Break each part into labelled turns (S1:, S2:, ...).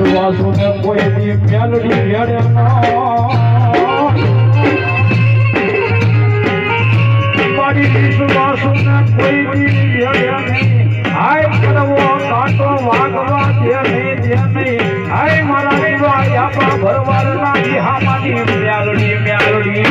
S1: વિશ્વાસો ને કોઈ દી મેલડી મેળે મારી વિશ્વાસો ને કોઈ દી મેળે નહીં હાય કરવો કાંટો વાગવા દે નહીં હાય મારા દીવા યાપા ભરવાડના વિહામાની મેલડી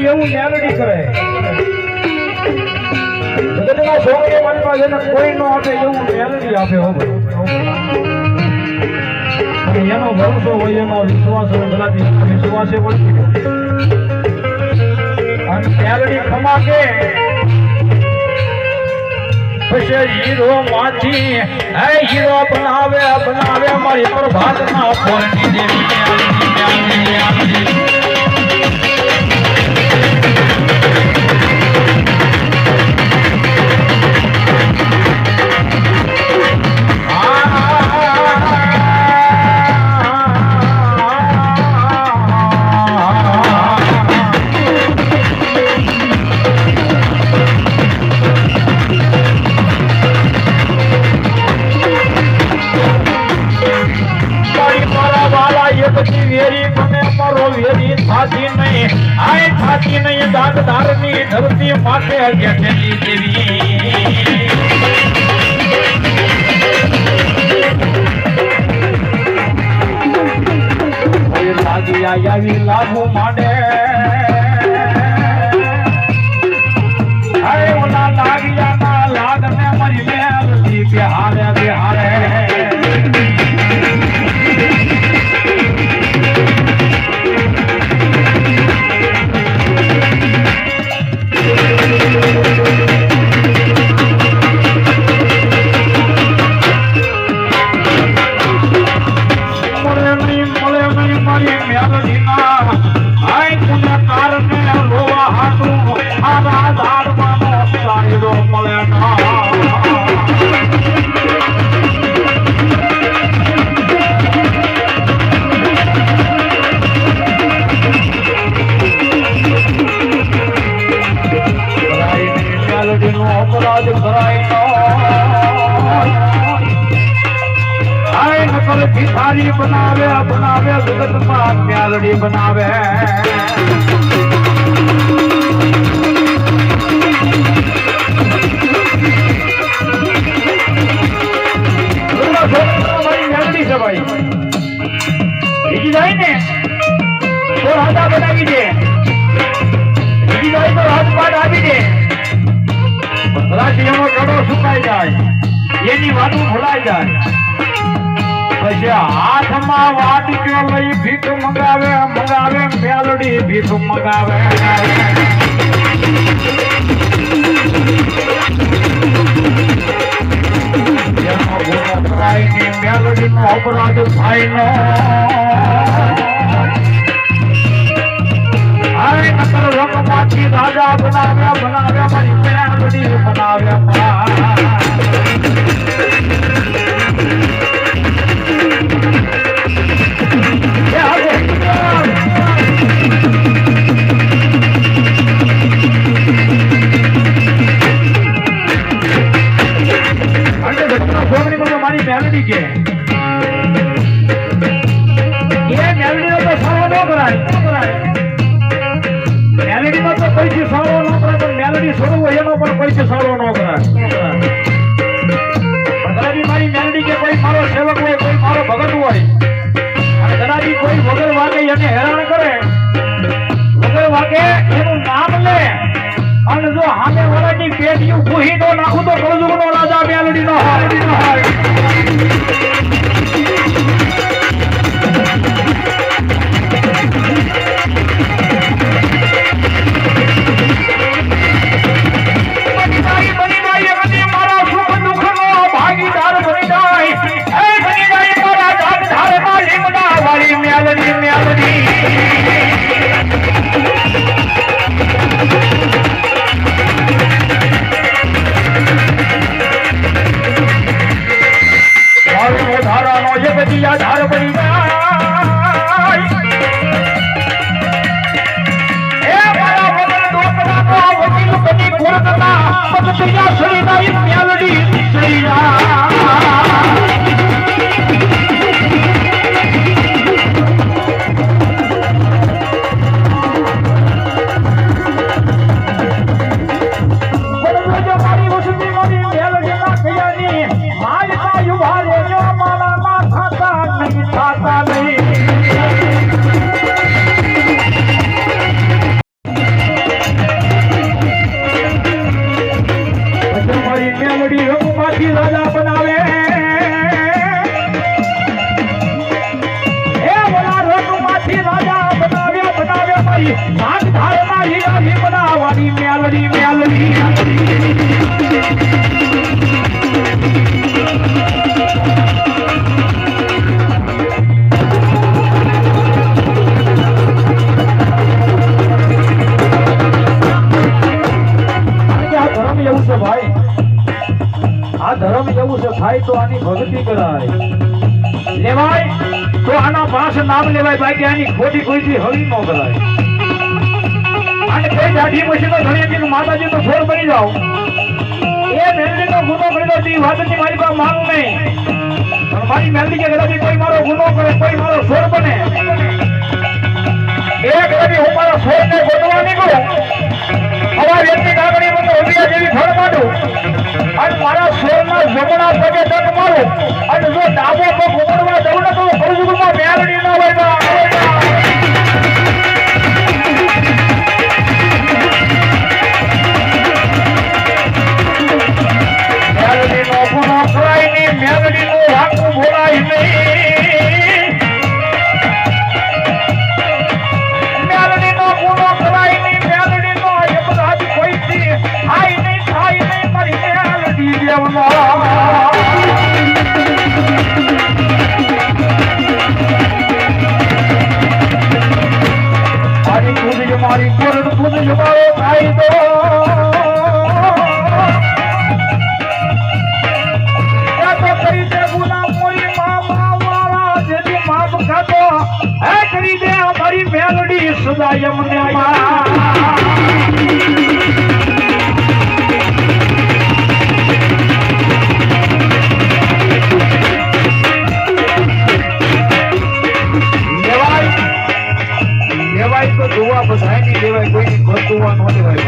S1: એવું મેલડી કરે જગતના છોકરી મારી પાસે કોઈ નો આપે એવું મેલડી આપે એનો ભરોસો હોય એનો વિશ્વાસ હોય બધાથી વિશ્વાસે વળતી અને મેલડી ખમા કે પછી હીરો માંથી હીરો બનાવે મારી પ્રભાતના ફોરની દેવી ધરતી માથે બેઠેલી દેવી લાગી આવી લાગુ માંડે ઓલા લાગ્યા ના લાગ ને મારી મેલડી બિહારે અપરાધ કરાય ભિખારી બનાવે જગતમાં મેલડી બનાવે મેલડી છે ભાઈ બીજી જાય ને તો રાજા બનાવી દે બીજી જાય તો રાજપાટ આપી દે રાજ્યનો ગળો સુકાઈ જાય એની વાતું ભૂલાઈ જાય પછી હાથમાં વાટક્યો લઈ ભીખ મંગાવે મેલડી ભીખ મંગાવે મેલડી નો અપરાધ થાય નો નકર રંગમાંથી રાજા બનાવ્યા મારી મેલડી બનાવ્યા મારી મેલડી કે મેલડી નો તો સારો ન કરાય મેલડી નો તો પૈસે સારો ન કરાય પણ મેલડી છોડવું એનો પણ પૈસે સારો ન કરાય પણ મારી મેલડી કે કોઈ મારો સેવક હોય કોઈ મારો ભગત હોય અને કદાચી કોઈ વગર વાગે એને હેરાન કરે વગર વાગે એનું નામ લે અને જો હામે વાળાની પેટીયું ભૂહી તો નાખું તો કળજુગ નો રાજા મેલડી નો હોય ધારા નો એક દિયા ધાર પડી જાય પગતિયા સડી નાઈ મેલડી સડી રાજા બનાવે એ ઓલા રઘુમાંથી રાજા બનાવે મારી નાક ધારમાં હીરાની બનાવવાની મેલડી મેલડી ધર્મ એવું છે ભાઈ આ ધર્મ એવું છે થાય તો આની ભક્તિ કરાય લેવાય તો આના પાસે નામ લેવાય બાકી આની ખોટી કોઈથી હળી ન કરાય અને કોઈ દાઢી મશીનો ધણી માતાજી તો છોડ બની જાઓ એ મેલડીનો ગુનો કર્યો તે વાતની મારી પાસે માનું નહીં પણ મારી મેલડી કે કદાચ કોઈ મારો ગુનો કરે કોઈ મારો છોડ બને એ કદાચ હું મારા છોડને ગોતવા નીકળું હવા વ્યક્તિ કાગળી મને ઉભિયા જેવી ફળ માંડું અને મારા શોરના જમણા પગે તક મારું અને જો ડાબો પગ ઉમરવા દઉં ને તો કળજુગમાં મેલડી ન હોય મેલડીનો ગુનો કરાય નહીં મેલડીનું હાકું બોલાય નહીં મેલડીનો ગુનો કરાય નહીં મેલડીનો અપરાધ કોઈથી થાય નહીં મારી મેલડી દેવનો મારી ખુદ જ મારી કોરડ ખુદ જ મારો કાયદો કરી દે ગુના મોરી મારા જેથી માફ ખાતો હે કરી દે અમારી મેલડી સદા યમને તો દુઆ બધાય ની લેવાય કોઈની બદુઆ ન લેવાય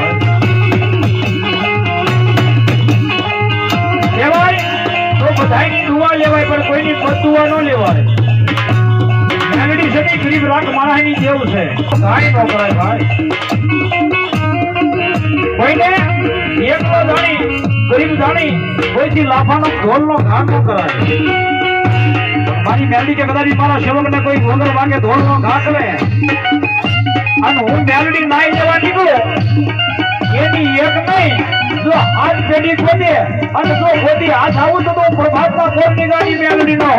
S1: લેવાય તો બધાયની દુઆ લેવાય પણ કોઈની બદુઆ ન લેવાય મેલડી છે ને ગરીબ રાખ માણસની દેવ છે કાઈ ન કરાય ભાઈ કોઈને એકલો જાણી ગરીબ જાણી કોઈથી લાફાનો ઢોલનો ઘા ન કરાય મારી મેલડી કે કદાચ મારા સેવકને કોઈ વગર વાગે ઢોલનો ઘા કરે અને હું મેલડી નાઈ જવા નીકળું એની એક નહીં જો હાથ પેઢી ખોદે અને જો ખોદી હાથ આવું તો પ્રભાતના કોરની ગાડી મેલડી ન હોય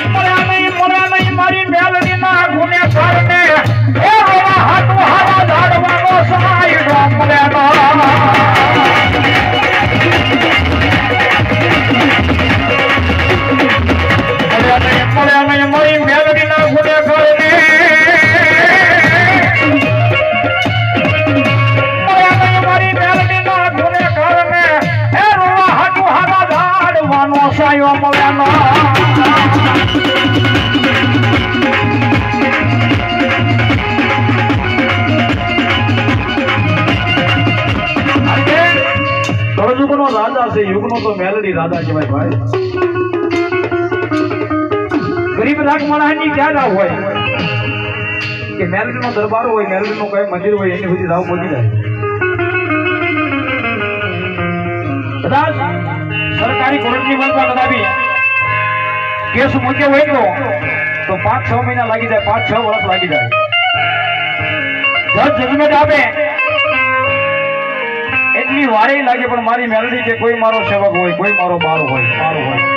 S1: મળ્યા નહીં મારી મેલડીના ગુને કારણે એ હાથ હારા ઝાડવાનો સહાય મળ્યા મારી મેલડીના ગુને કારણે મારી મેલડીના ગુને કારણે એ રોવા હાટુ હારા ઝાડવાનો સાયો મળ્યાનો કળજુગનો રાજા છે યુગનો તો મેલડી રાજા કહેવાય ભાઈ ગરીબ રાખ માણસની ક્યાં રાવ હોય કે મેલડીનો દરબાર હોય મેલડીનું કઈ મંદિર હોય એની બધી રાવ પહોંચી જાય કદાચ સરકારી કોર્ટની બંધમાં કદાચ કેસ મૂક્યો હોય તો 5-6 મહિના લાગી જાય 5-6 વર્ષ લાગી જાય જજ જજમેન્ટ આપે એટલી વારે લાગે પણ મારી મેલડી કે કોઈ મારો સેવક હોય કોઈ મારો બારો હોય મારો હોય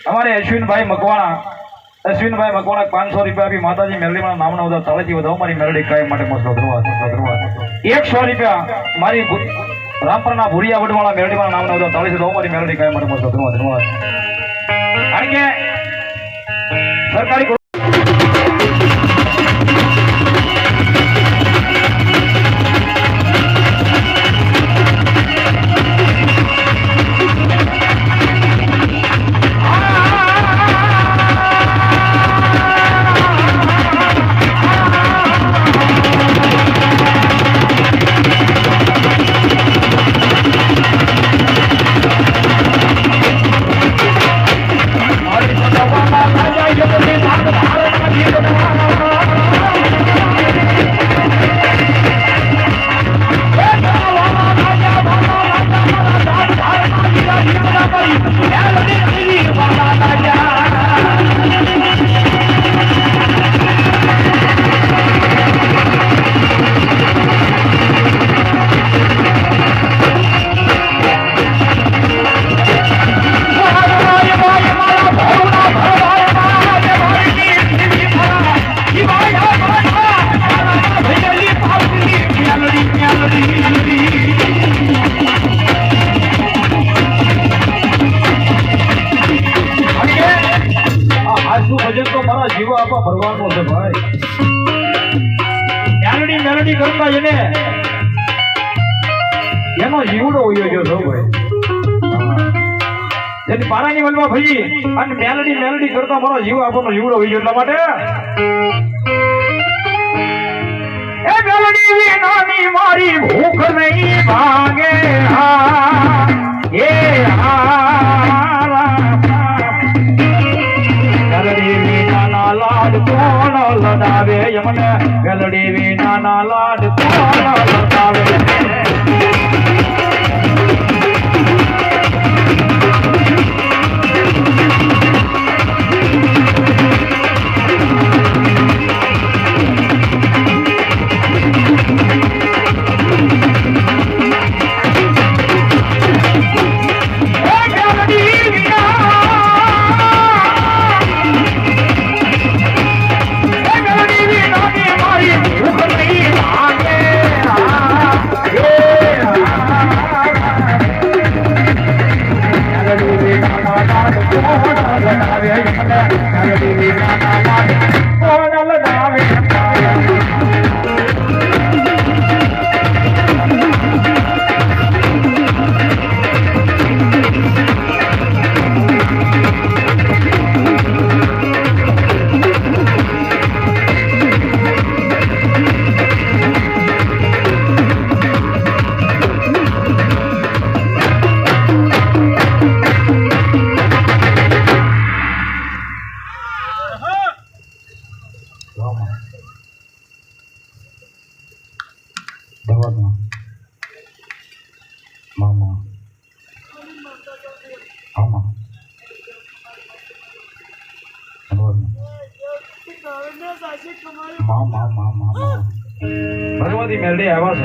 S1: અમારે અશ્વિનભાઈ મકવાણા 500 રૂપિયા આપી માતાજી મેલડીમાં નામના બધા તાળેથી વધાવો મારી મેલડી કાયમ માટે મસ્ત ધ્રુવા 100 રૂપિયા મારી રામપરના ભૂરિયા વડવાળા મેલડીમાં નામના બધા 40 ઓમારી મેલડી કાયમ માટે મળતો ધન્યવાદ કારણ કે સરકારી મેલડી કરતા એનો જીવડો ઉયો ગયો છો ભાઈ જેની પારાની વલમાં ભઈ અને મેલડી કરતા મારો જીવ આપણો જીવડો ઉયો એટલા માટે એ મેલડી વિનાની મારી ભૂખ નહીં ભાગે મેલડી વિનાના લાડ કોણ લડાવે યમને મેલડી વિનાના લાડ કોણ લડાવે ભગવતી મેલડી આવ્યા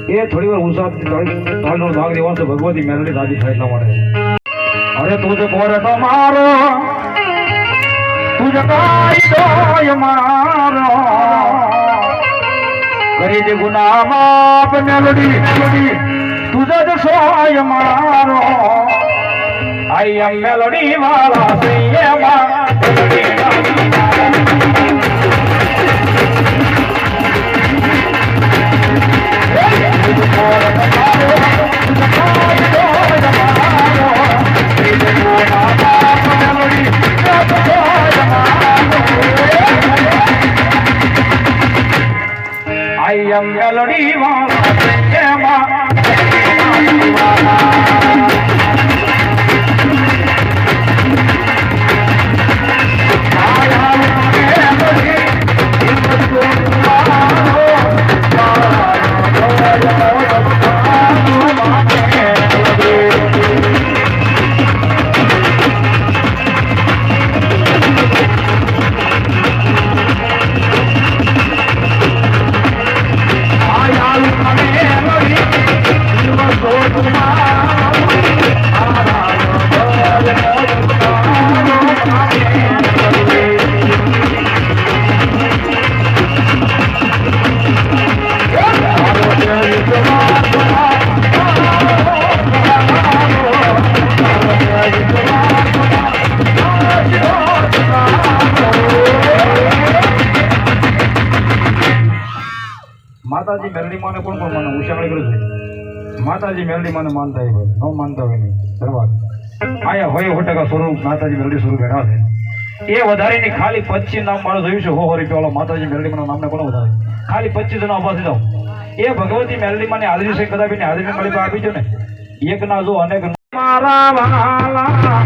S1: છે એ થોડી વાર ઉષા નો ભાગ દેવાનો છે ભગવતી મેલડી રાજી થાય એટલા માટે અરે તુજ કોર તમારો તુજ કાયદો મારો કરી દે ગુના માપ મેલડી તુજ જ સોય મારો આઈ એમ મેલડી વાળા સૈયમાં I am melody I am માતાજી મેલડી માને કોણ કોણ માને ઉછાળી કરું છે માતાજી મેલડી માને માનતા હોય ન માનતા હોય નહીં ધન્યવાદ આયા હોય 100% સ્વરૂપ માતાજી મેલડી સ્વરૂપ એના છે એ વધારીને ખાલી 25 નામ મારો જોયું છે હો હરી પેલો માતાજી મેલડી માના નામને કોણ વધારે ખાલી 25 જણા ઉભા થઈ જાઓ એ ભગવતી મેલડી માની હાજરી છે કદાપી ની હાજરી મળી તો આપી જો ને એક ના જો અનેક મારા વાલા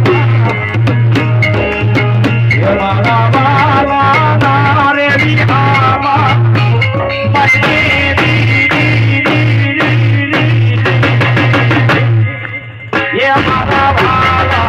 S1: એ મારા વાલા રે વિહાવા એ મારા વાલા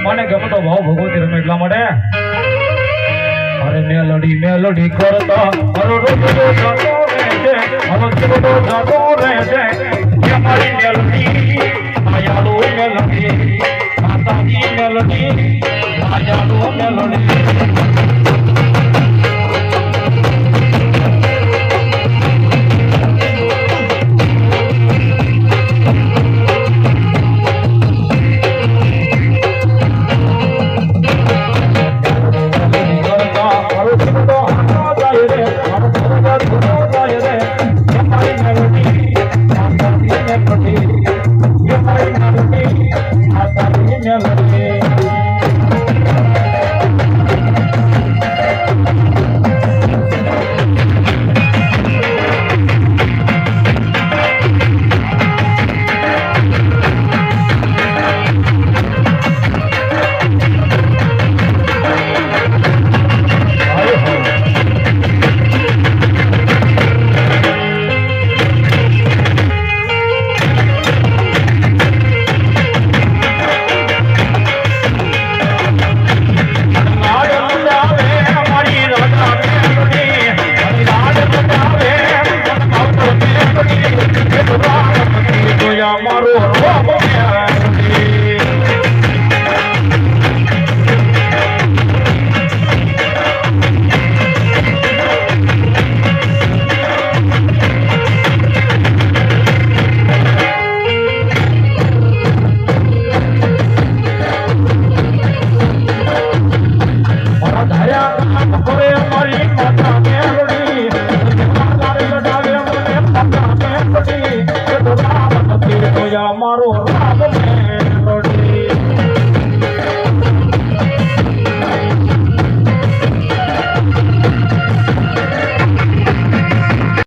S1: મને ગમતો ભાવ ભગવતી રમે એટલા માટે અરે મેલડી કરતા મારો રોજો જતો રહેશે મારો જીવતો જતો રહેશે એ મારી મેલડી માયાળુ મેલડી માતાજી મેલડી માયાળુ મેલડી